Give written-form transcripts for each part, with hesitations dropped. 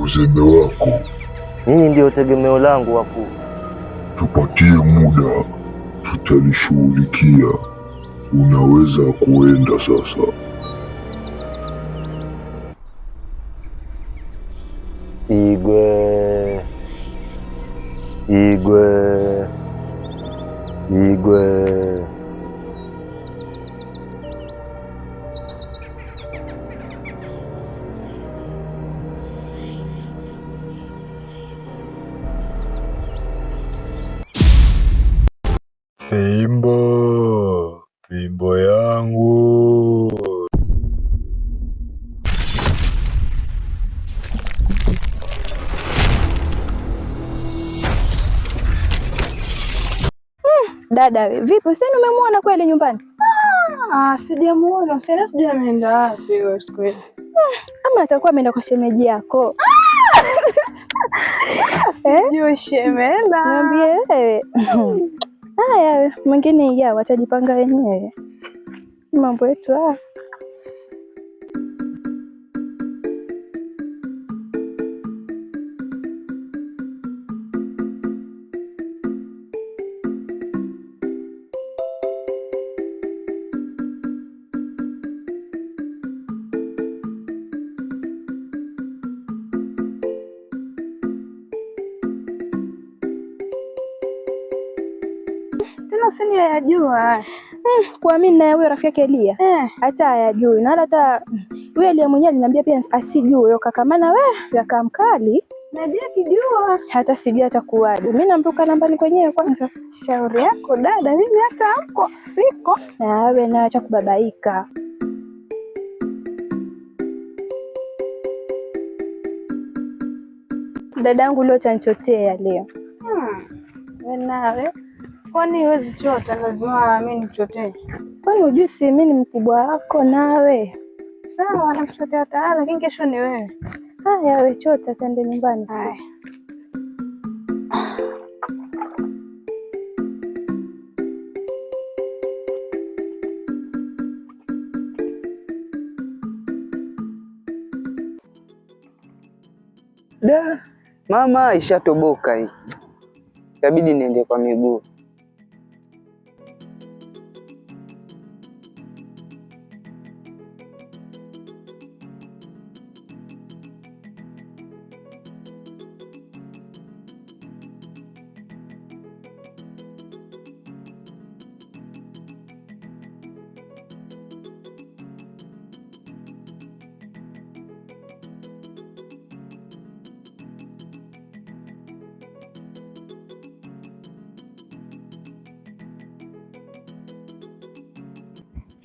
uzembe wako. Nyinyi ndio tegemeo langu wakuu. Tupatie muda, tutalishughulikia. Unaweza kuenda sasa. Igwe, Igwe, Igwe. Fimbo yangu. Dada we, vipi? Usini umemwona kweli nyumbani? Sijamuona. Sijui ameenda wapi wewe siku hiyo. Ama atakuwa ameenda kwa shemeji yako. Sijui shemela. Niambie wewe. Haya, mwingine yao watajipanga wenyewe. Mambo yetu Sini yajua. Kwa mimi na wewe rafiki yake Elia. Hata hayajui. Na hata wewe Elia mwenyewe aliniambia pia asijue huyo kaka, maana wewe yaka mkali. Nadia kijua. Hata sijui atakuwaje. Mimi namruka nambani kwenyewe kwanza. Shauri yako dada, mimi hata hapo siko. Na wewe na acha kubabaika. Dadangu leo chanchotea leo. Wewe nawe kwani huwezi chota, lazima mimi nichotee? Kwani hujui si mimi ni mkubwa wako nawe? Sawa, nakuchotea tayari, lakini kesho ni wewe. Haya, wewe chota twende nyumbani. Haya. Da, mama ishatoboka hii. Itabidi niende kwa miguu.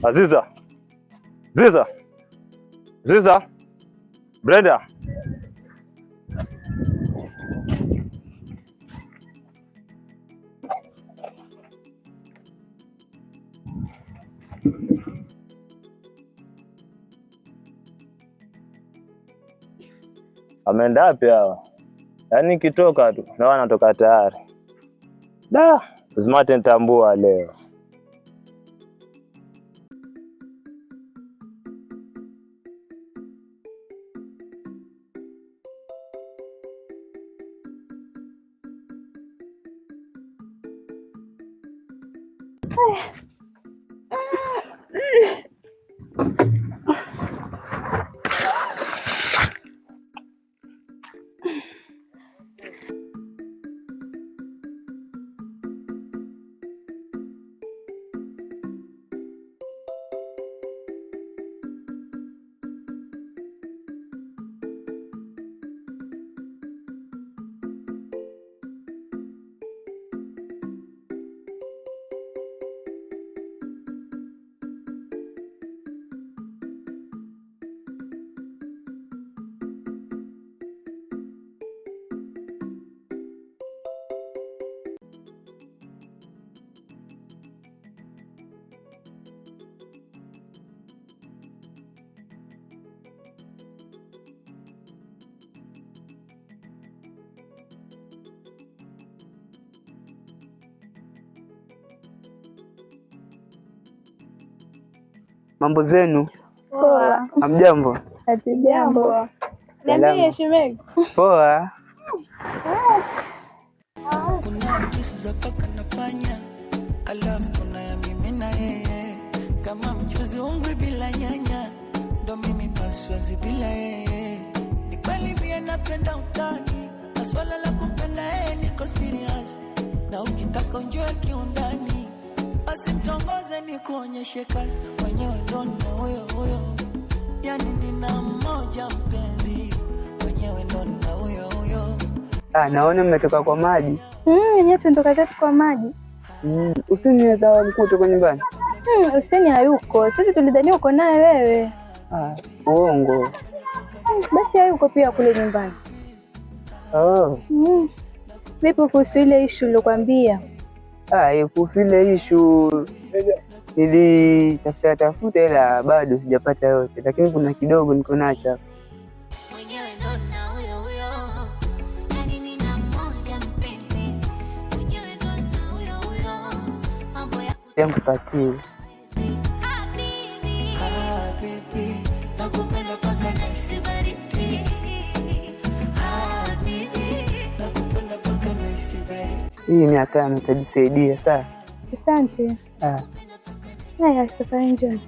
Aziza, Brenda. Ameenda wapi hawa? Yaani kitoka tu na wanatoka tayari. Da, lazima nitambua leo. Mambo zenu? Poa. Hamjambo? Hatujambo. Niambie shemeji. Poa. Kuna kesi za paka na panya, alafu kuna ya mimi na yeye. Kama mchuzi ungwe bila nyanya, ndo mimi paswazi bila yeye. Ni kweli pia napenda utani, na swala la kumpenda yeye niko serious. Na ukitaka unjue kiundani, basi mtongoze ni kuonyeshe kazi. Mwenyewe ndo na huyo, yani nina mmoja mpenzi. Mwenyewe ndo na huyo. Naona mmetoka kwa maji. Yenyewe tunatoka zetu kwa maji. Hussein anaweza mkuta kwa nyumbani? Hussein hayuko. Sisi tulidhani uko naye wewe. Uongo. Basi hayuko pia kule nyumbani. Vipi kuhusu ile issue nilokuambia? Kuhusu ile issue tafuta ila bado sijapata yote, lakini kuna kidogo niko nacho. Kupatie hii miaka tano utajisaidia sana. Asante. Haya, safari njema.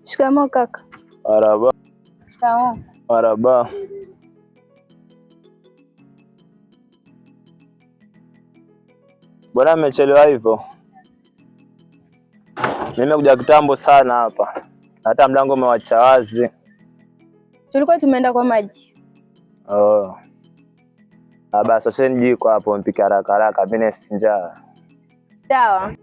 Shikamoo kaka. Marhaba. Shikamoo. Marhaba. Bwana amechelewa hivyo? Mimi nimekuja kitambo sana hapa. Hata mlango umewacha wazi. Tulikuwa tumeenda kwa maji. Basi sasa nijiko hapo mpike haraka mimi nina njaa. Sawa.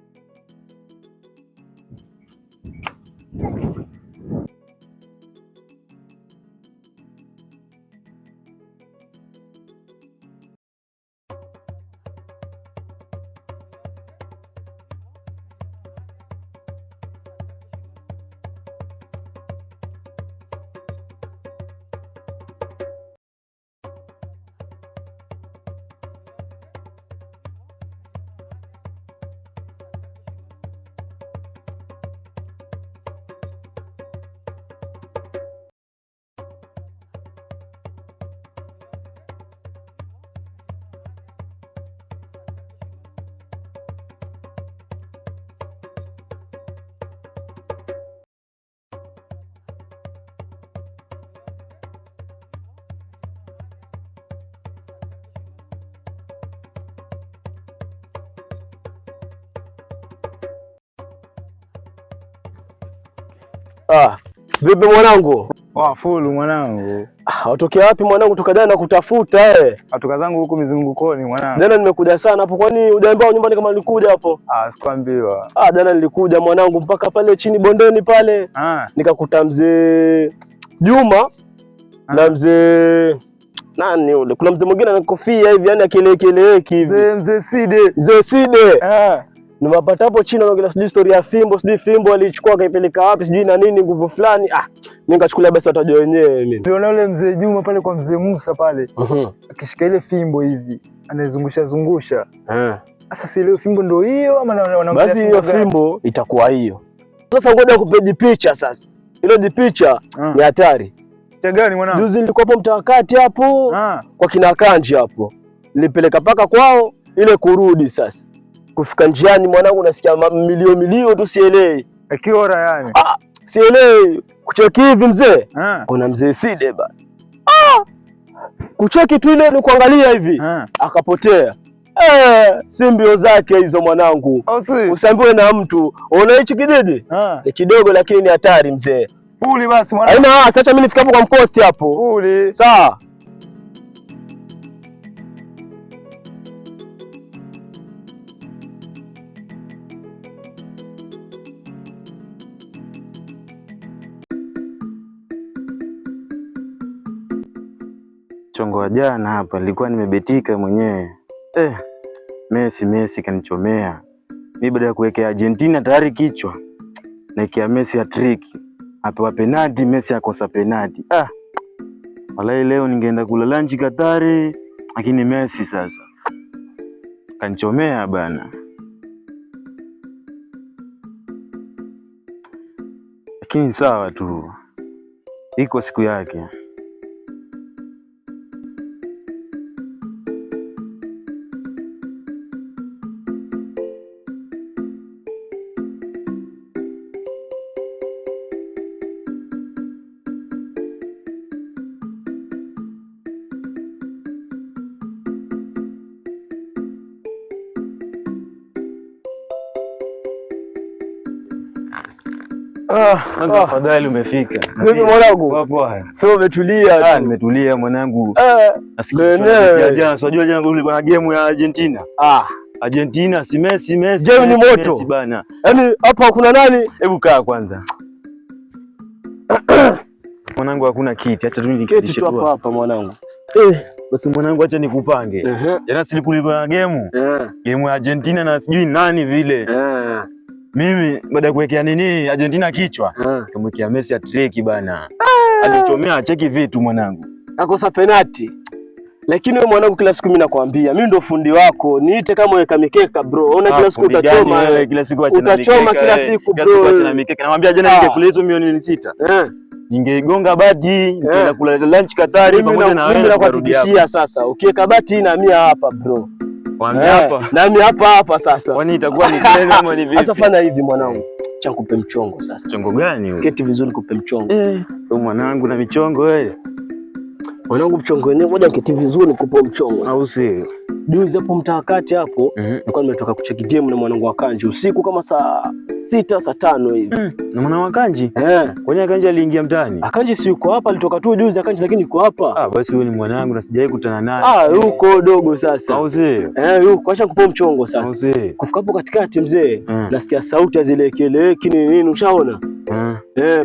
Vipi mwanangu? Fulu mwanangu. Watokea wapi mwanangu? Toka jana nakutafuta Atoka zangu huko mizungukoni mwanangu. Jana nimekuja sana hapo, kwani hujaambiwa nyumbani kama nilikuja hapo? Sikwambiwa. Jana nilikuja mwanangu mpaka pale chini bondeni pale. Nikakuta mzee Juma na mzee nani yule? Kuna mzee mwingine ana kofia hivi, yani akelekeleki hivi. Mzee Side. Nimepata hapo chini anaongelea sijui story ya fimbo alichukua akaipeleka wapi sijui na nini nguvu fulani. Mimi nikachukulia basi watajua wenyewe mimi. Niliona yule mzee Juma pale kwa mzee Musa pale. Akishika ile fimbo hivi, anaizungusha. Sasa si ile fimbo ndio hiyo ama wanaongea? Basi hiyo fimbo itakuwa hiyo. Sasa ngoja kupeji picha sasa. Ile picha ni hatari. Picha gani mwanangu? Juzi nilikuwa hapo mtawakati hapo kwa kina Kanji hapo. Nilipeleka paka kwao ile kurudi sasa. Kufika njiani mwanangu nasikia milio tu sielewi. Akiora yani. Sielewi. Kucheki hivi mzee. Kuna mzee Side bana. kucheki tu ile ni kuangalia hivi akapotea. Si mbio zake hizo mwanangu. Usiambiwe na mtu. Unaona hichi kijiji? Ni kidogo lakini ni hatari mzee. Puli basi mwanangu. Haina sasa mimi nifikapo kwa mposti hapo. Puli. Sawa. Chongo wa jana hapa nilikuwa nimebetika mwenyewe. Messi kanichomea. Mimi baada ya kuwekea Argentina tayari kichwa. Naekea Messi hat-trick. Apewa penalti, Messi akosa penalti. Wallahi leo ningeenda kula lunch Katari, lakini Messi sasa kanichomea bana. Lakini sawa tu. Iko siku yake. Afadhali umefika. Mimi mwanangu. Poa. Sio umetulia? Nimetulia mwanangu. Nasikia jana, unajua jana kulikuwa na game ya Argentina. Argentina si Messi. Game ni moto. Messi bana. Yaani hapa kuna nani? Hebu kaa kwanza. Mwanangu hakuna kiti, acha tu niketi tu hapa mwanangu. Basi mwanangu acha nikupange. Jana kulikuwa na game. Game ya Argentina na sijui nani vile. Mimi baada ya kuwekea nini Argentina kichwa, kamwekea Messi hat-trick bana. Alichomea cheki vitu mwanangu. Akosa penalti. Lakini wewe mwanangu, kila siku mimi nakwambia, mimi ndo fundi wako. Niite kama weka mikeka bro. Ona kila siku utachoma wewe, kila siku acha na mikeka. Utachoma kila siku bro. Kila siku acha na mikeka. Namwambia jana ningekula hizo milioni 6. Ningeigonga bati, nikaenda kula lunch Katari pamoja na wewe. Mimi nakuhakikishia sasa, ukiweka bati na mimi hapa bro. Hapa. Nami hapa sasa. Kwani itakuwa ni tena ama ni vipi? Sasa fanya hivi mwanangu. Acha nikupe mchongo sasa. Mchongo gani huo? Keti vizuri nikupe mchongo. Wewe mwanangu na michongo wewe. Mwanangu mchongo wenyewe, ngoja niketi vizuri nikupe mchongo. Au si? Juzi hapo mtakati hapo, nilikuwa nimetoka kucheki game na mwanangu wa Kanji usiku kama saa 6 saa 5 hivi. Na mwanangu wa Kanji? Kwani Kanji aliingia mtaani? Kanji si yuko hapa, alitoka tu juzi Kanji lakini yuko hapa. Basi huyo ni mwanangu na sijawahi kutana naye. Yuko dogo sasa. Au si? Yuko, acha nikupe mchongo sasa. Au si? Kufika hapo katikati mzee, nasikia sauti zile kelele nini ushaona?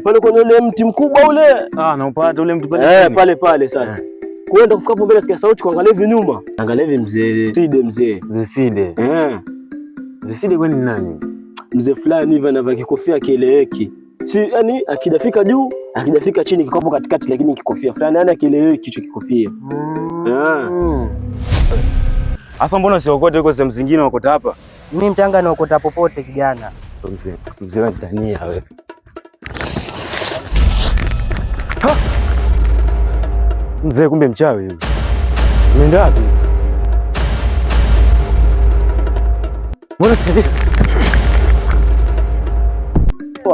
Pale kwenye ule mti mkubwa ule. Naupata ule mtu pale. Pale sasa. Kwenda kufika hapo mbele nasikia sauti, kuangalia hivi nyuma. Angalia hivi mzee Side. Mzee Side. Mzee Side kwani nani? Mzee fulani hivi anavaa kikofia kieleweki. Si yani akidafika juu, akidafika chini kikopo katikati, lakini kikofia fulani yani akieleweki hicho kikofia. Asa mbona usiokote huko sehemu zingine ukota hapa? Mimi mchanga naokota popote kijana. Mzee wa Tanzania wewe. Mzee kumbe mchawi huyu. Umeenda wapi? Mbona sasa?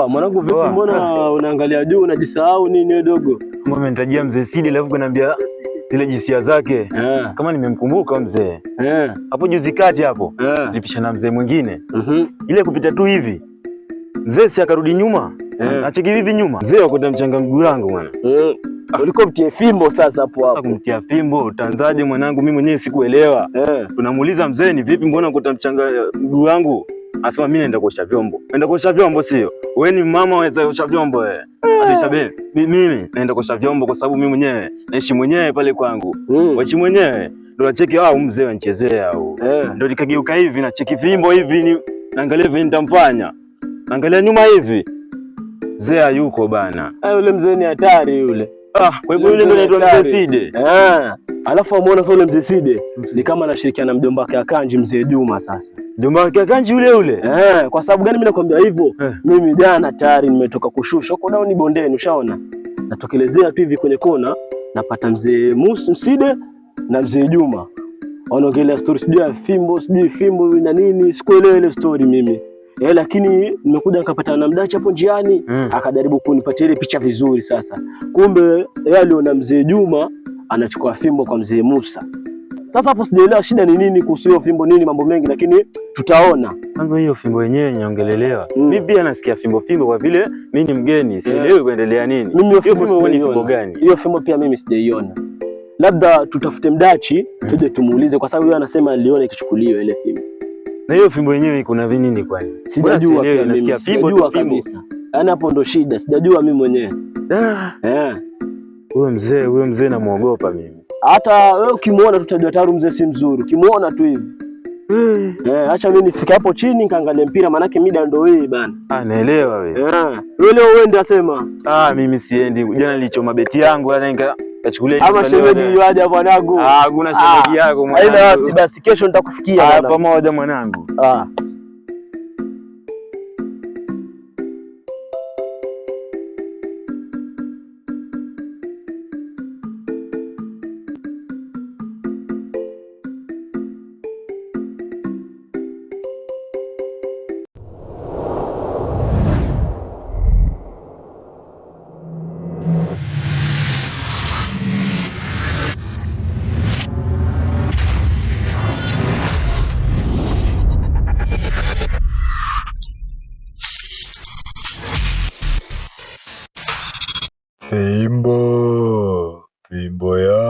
Mwanangu vipi, mbona unaangalia juu unajisahau nini wewe dogo? Kama umenitajia Mzee Sidi alafu kuniambia zile jisia zake. Kama nimemkumbuka mzee. Hapo juzi kati hapo nilipishana mzee mwingine. Ile kupita tu hivi. Mzee si akarudi nyuma. Acheki hivi nyuma. Mzee akota mchanga mguu wangu bwana. Uliko mtie fimbo sasa hapo. Sasa kumtia fimbo utaanzaje mwanangu, mimi mwenyewe sikuelewa. Tunamuuliza mzee ni vipi, mbona ukota mchanga mguu wangu? Asema mimi naenda kuosha vyombo. Naenda kuosha vyombo sio? Wewe ni mama waweza kuosha vyombo wewe. Alisha babe. Mimi naenda kuosha vyombo kwa sababu mimi mwenyewe naishi mwenyewe pale kwangu. Waishi mwenyewe. Ndio nacheki mzee anachezea au. Ndio nikageuka hivi na cheki fimbo hivi ni naangalia hivi nitamfanya. Naangalia nyuma hivi. Mzee hayuko bana. Yule mzee ni hatari yule. Kwa hivyo yule ndio anaitwa Mzee Side. Alafu amuona sasa yule Mzee Side ni kama anashirikiana na mjomba wake Kanji Mzee Juma sasa. Mjomba wake Kanji yule. Kwa sababu gani mimi nakwambia hivyo? Mimi jana tayari nimetoka kushusha huko down bondeni ushaona. Natokelezea tu hivi kwenye kona napata Mzee Mside na Mzee Juma. Wanaongelea story sijui fimbo na nini, sikuelewa ile story mimi. Lakini nimekuja nikapata na mdachi hapo njiani, akajaribu kunipatia ile picha vizuri sasa. Kumbe yeye aliona Mzee Juma anachukua fimbo kwa mzee Musa. Sasa hapo sijaelewa shida ni nini kuhusu hiyo fimbo, nini mambo mengi, lakini tutaona. Kwanza hiyo fimbo yenyewe niongelelewa. Mimi pia nasikia fimbo kwa vile mimi ni mgeni, sielewi kuendelea nini. Mimi hiyo fimbo ni fimbo gani? Hiyo fimbo pia mimi sijaiona. Labda tutafute Mdachi tuje tumuulize, kwa sababu yeye anasema aliona ikichukuliwa ile fimbo. Na hiyo fimbo yenyewe iko na nini kwani? Sijajua, nasikia fimbo tu fimbo. Yaani hapo ndo shida, sijajua mimi mwenyewe. Huyo mzee namuogopa mimi. Hata wewe ukimuona tutajua tayari mzee si mzuri. Ukimuona tu hivi. Acha mimi nifike hapo chini nikaangalie mpira, manake mida ndo hii bana. Naelewa wewe. Wewe leo uende asema. Mimi siendi. Jana nilichoma beti yangu nikachukulia ama shemeji waje mwanangu. Hakuna shemeji yako mwanangu. Haina basi kesho nitakufikia pamoja mwanangu. Fimbo yangu.